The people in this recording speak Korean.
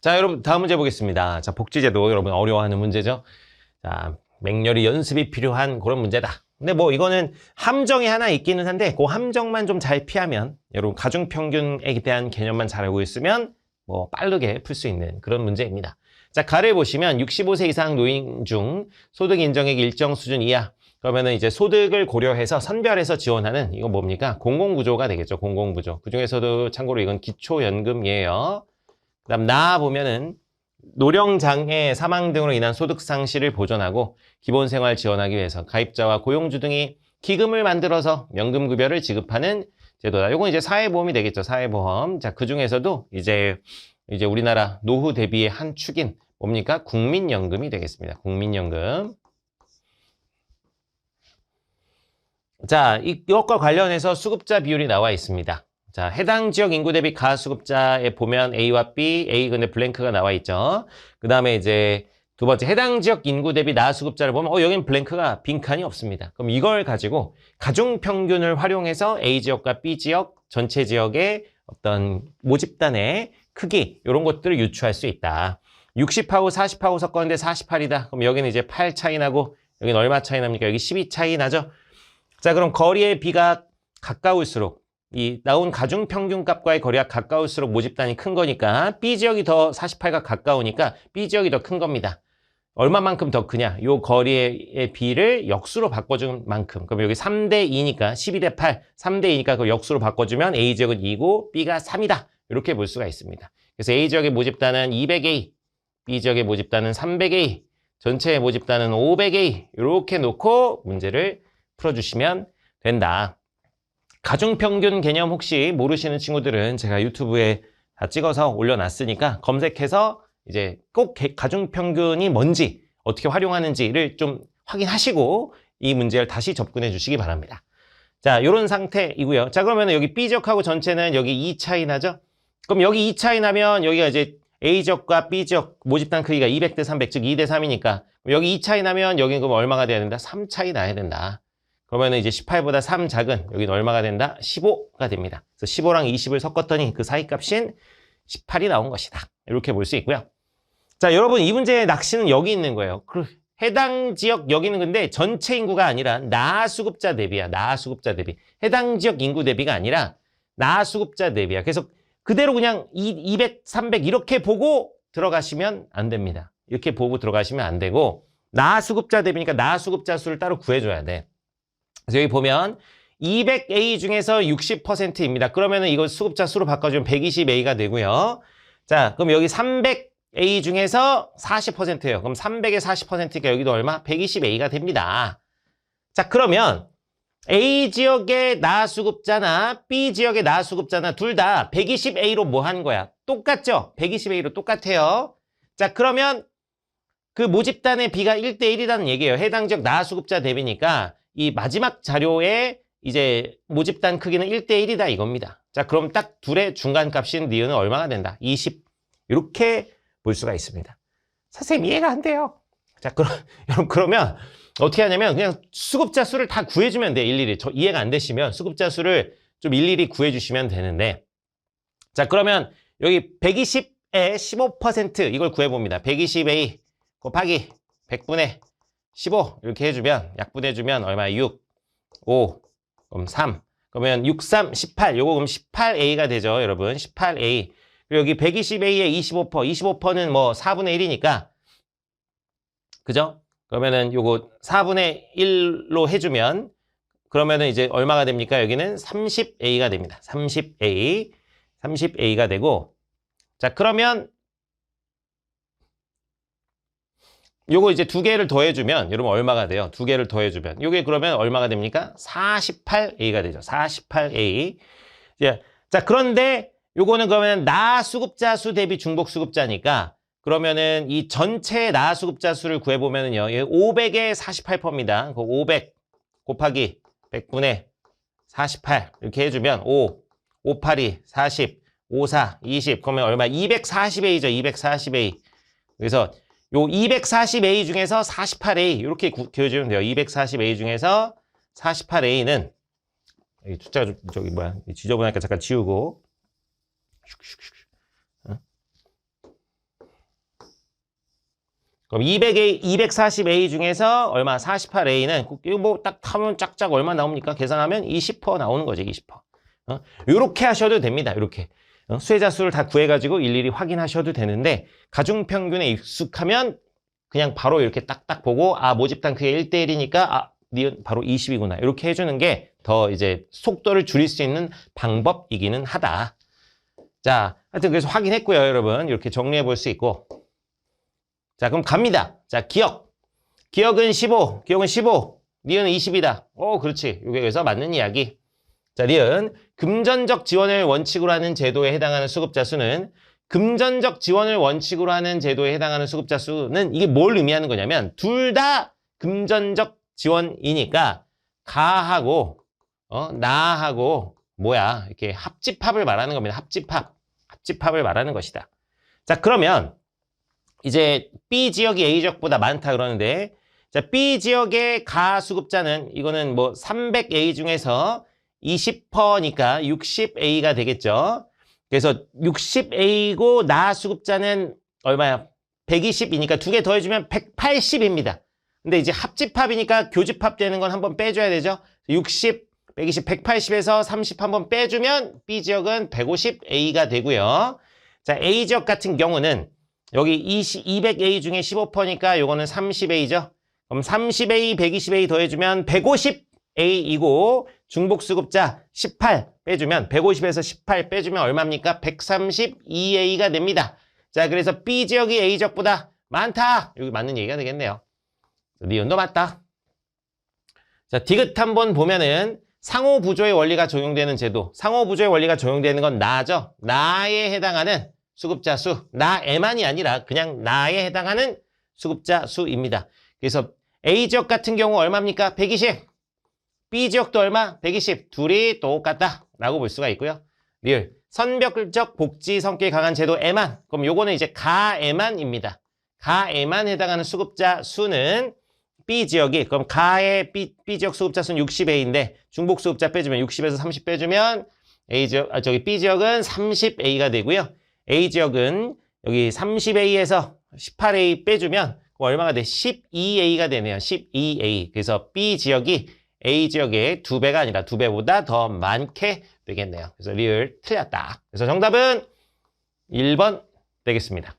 자, 여러분 다음 문제 보겠습니다. 자, 복지제도 여러분 어려워하는 문제죠. 자, 맹렬히 연습이 필요한 그런 문제다. 근데 뭐 이거는 함정이 하나 있기는 한데 그 함정만 좀 잘 피하면 여러분 가중평균에 대한 개념만 잘 알고 있으면 뭐 빠르게 풀 수 있는 그런 문제입니다. 자, 가를 보시면 65세 이상 노인 중 소득 인정액 일정 수준 이하 그러면은 이제 소득을 고려해서 선별해서 지원하는 이거 뭡니까? 공공부조가 되겠죠. 공공부조. 그중에서도 참고로 이건 기초연금이에요. 그다음 나 보면은 노령장애, 사망 등으로 인한 소득 상실을 보전하고 기본생활 지원하기 위해서 가입자와 고용주 등이 기금을 만들어서 연금급여를 지급하는 제도다. 요건 이제 사회보험이 되겠죠. 사회보험. 자, 그중에서도 이제 우리나라 노후 대비의 한 축인 뭡니까? 국민연금이 되겠습니다. 국민연금. 자, 이것과 관련해서 수급자 비율이 나와 있습니다. 자, 해당 지역 인구 대비 가수급자에 보면 A와 B, A 근데 블랭크가 나와 있죠. 그 다음에 이제 두 번째, 해당 지역 인구 대비 나수급자를 보면, 여긴 블랭크가 빈칸이 없습니다. 그럼 이걸 가지고 가중평균을 활용해서 A 지역과 B 지역, 전체 지역의 어떤 모집단의 크기, 이런 것들을 유추할 수 있다. 60하고 40하고 섞었는데 48이다. 그럼 여기는 이제 8 차이 나고, 여기는 얼마 차이 납니까? 여기 12 차이 나죠? 자, 그럼 거리의 비가 가까울수록 이 나온 가중평균값과의 거리가 가까울수록 모집단이 큰 거니까 B 지역이 더 48과 가까우니까 B 지역이 더 큰 겁니다. 얼마만큼 더 크냐? 요 거리의 비를 역수로 바꿔준 만큼. 그럼 여기 3대 2니까 12대 8, 3대 2니까 그 역수로 바꿔주면 A 지역은 2고 B가 3이다. 이렇게 볼 수가 있습니다. 그래서 A 지역의 모집단은 200A, B 지역의 모집단은 300A, 전체의 모집단은 500A 이렇게 놓고 문제를 풀어주시면 된다. 가중평균 개념 혹시 모르시는 친구들은 제가 유튜브에 다 찍어서 올려놨으니까 검색해서 이제 꼭 가중평균이 뭔지 어떻게 활용하는지를 좀 확인하시고 이 문제를 다시 접근해 주시기 바랍니다. 자, 이런 상태이고요. 자, 그러면 여기 B지역하고 전체는 여기 2 차이 나죠? 그럼 여기 2 차이 나면 여기가 이제 A지역과 B지역 모집단 크기가 200대 300, 즉 2대 3이니까 여기 2 차이 나면 여기는 그럼 얼마가 돼야 된다? 3 차이 나야 된다. 그러면 이제 18보다 3 작은 여기는 얼마가 된다? 15가 됩니다. 그래서 15랑 20을 섞었더니 그 사이 값인 18이 나온 것이다. 이렇게 볼 수 있고요. 자, 여러분 이 문제의 낚시는 여기 있는 거예요. 해당 지역 여기는 근데 전체 인구가 아니라 나수급자 대비야. 나수급자 대비. 해당 지역 인구 대비가 아니라 나수급자 대비야. 그래서 그대로 그냥 200, 300 이렇게 보고 들어가시면 안 됩니다. 이렇게 보고 들어가시면 안 되고 나수급자 대비니까 나수급자 수를 따로 구해줘야 돼. 그래서 여기 보면 200A 중에서 60%입니다. 그러면은 이거 수급자 수로 바꿔주면 120A가 되고요. 자, 그럼 여기 300A 중에서 40%예요. 그럼 300의 40%니까 여기도 얼마? 120A가 됩니다. 자, 그러면 A 지역의 나수급자나 B 지역의 나수급자나 둘 다 120A로 뭐 한 거야? 똑같죠? 120A로 똑같아요. 자, 그러면 그 모집단의 비가 1대1이라는 얘기예요. 해당 지역 나수급자 대비니까 이 마지막 자료에 이제 모집단 크기는 1대1이다 이겁니다. 자, 그럼 딱 둘의 중간값인 니은은 얼마가 된다? 20. 이렇게 볼 수가 있습니다. 선생님 이해가 안 돼요. 자, 여러분 그러면 어떻게 하냐면 그냥 수급자 수를 다 구해주면 돼. 일일이. 이해가 안 되시면 수급자 수를 좀 일일이 구해주시면 되는데 자, 그러면 여기 120에 15% 이걸 구해봅니다. 120A 곱하기 100분의 15 이렇게 해주면 약분해주면 얼마? 6, 5, 그럼 3 그러면 6, 3, 18 요거 그럼 18A가 되죠 여러분. 18A 그리고 여기 120A에 25%, 25%는 뭐 4분의 1이니까 그죠? 그러면은 요거 4분의 1로 해주면 그러면은 이제 얼마가 됩니까? 여기는 30A가 됩니다. 30A가 되고 자, 그러면 요거 이제 두 개를 더해주면 여러분 얼마가 돼요? 두 개를 더해주면 요게 그러면 얼마가 됩니까? 48A가 되죠. 48A. 자, 그런데 요거는 그러면 나수급자 수 대비 중복수급자니까 그러면은 이 전체 나수급자 수를 구해보면은요 500에 48%입니다. 500 곱하기 100분의 48 이렇게 해주면 5, 5, 8이 40, 5, 4, 20 그러면 얼마? 240A죠. 240A. 그래서 요 240A 중에서 48A 이렇게 그려주면 돼요. 240A 중에서 48A는 숫자가 저기 뭐야 지저분하니까 잠깐 지우고 그럼 200A, 240A 중에서 얼마? 48A는 이거 뭐 딱 하면 짝짝 얼마 나옵니까? 계산하면 20% 나오는 거지, 20%. 요렇게 하셔도 됩니다. 요렇게. 수혜자 수를 다 구해가지고 일일이 확인하셔도 되는데 가중평균에 익숙하면 그냥 바로 이렇게 딱딱 보고 모집단 그게 1대1이니까 니은 바로 20이구나. 이렇게 해주는 게 더 이제 속도를 줄일 수 있는 방법이기는 하다. 자, 하여튼 그래서 확인했고요, 여러분. 이렇게 정리해 볼 수 있고. 자, 그럼 갑니다. 자, 기억. 기억은 15. 기억은 15. 니은은 20이다. 그렇지. 이게 그래서 맞는 이야기. 자, 니은. 금전적 지원을 원칙으로 하는 제도에 해당하는 수급자 수는 금전적 지원을 원칙으로 하는 제도에 해당하는 수급자 수는 이게 뭘 의미하는 거냐면 둘 다 금전적 지원이니까 가하고 나하고 이렇게 합집합을 말하는 겁니다. 합집합을 말하는 것이다. 자, 그러면 이제 B 지역이 A 지역보다 많다 그러는데 자, B 지역의 가수급자는 이거는 뭐 300A 중에서 20%니까 60A가 되겠죠. 그래서 60A고 나 수급자는 얼마야? 120이니까 두 개 더해주면 180입니다. 근데 이제 합집합이니까 교집합 되는 건 한번 빼줘야 되죠. 60, 120, 180에서 30 한번 빼주면 B 지역은 150A가 되고요. 자, A 지역 같은 경우는 여기 200A 중에 15%니까 요거는 30A죠. 그럼 30A, 120A 더해주면 150A이고 중복수급자 18 빼주면 150에서 18 빼주면 얼마입니까? 132A가 됩니다. 자, 그래서 B 지역이 A 지역보다 많다. 여기 맞는 얘기가 되겠네요. 니은도 맞다. 자, 디귿 한번 보면은 상호부조의 원리가 적용되는 제도. 상호부조의 원리가 적용되는 건 나죠. 나에 해당하는 수급자 수. 나에만이 아니라 그냥 나에 해당하는 수급자 수입니다. 그래서 A 지역 같은 경우 얼마입니까? 120. B 지역도 얼마? 120. 둘이 똑같다. 라고 볼 수가 있고요. 리을. 선별적 복지 성격이 강한 제도에만. 그럼 요거는 이제 가에만입니다. 가에만 해당하는 수급자 수는 B 지역이 그럼 가의 B 지역 수급자 수는 60A인데 중복 수급자 빼주면 60에서 30 빼주면 B 지역은 30A가 되고요. A 지역은 여기 30A에서 18A 빼주면 얼마가 돼? 12A가 되네요. 12A. 그래서 B 지역이 A 지역의 2배가 아니라 2배보다 더 많게 되겠네요. 그래서 리을 틀렸다. 그래서 정답은 1번 되겠습니다.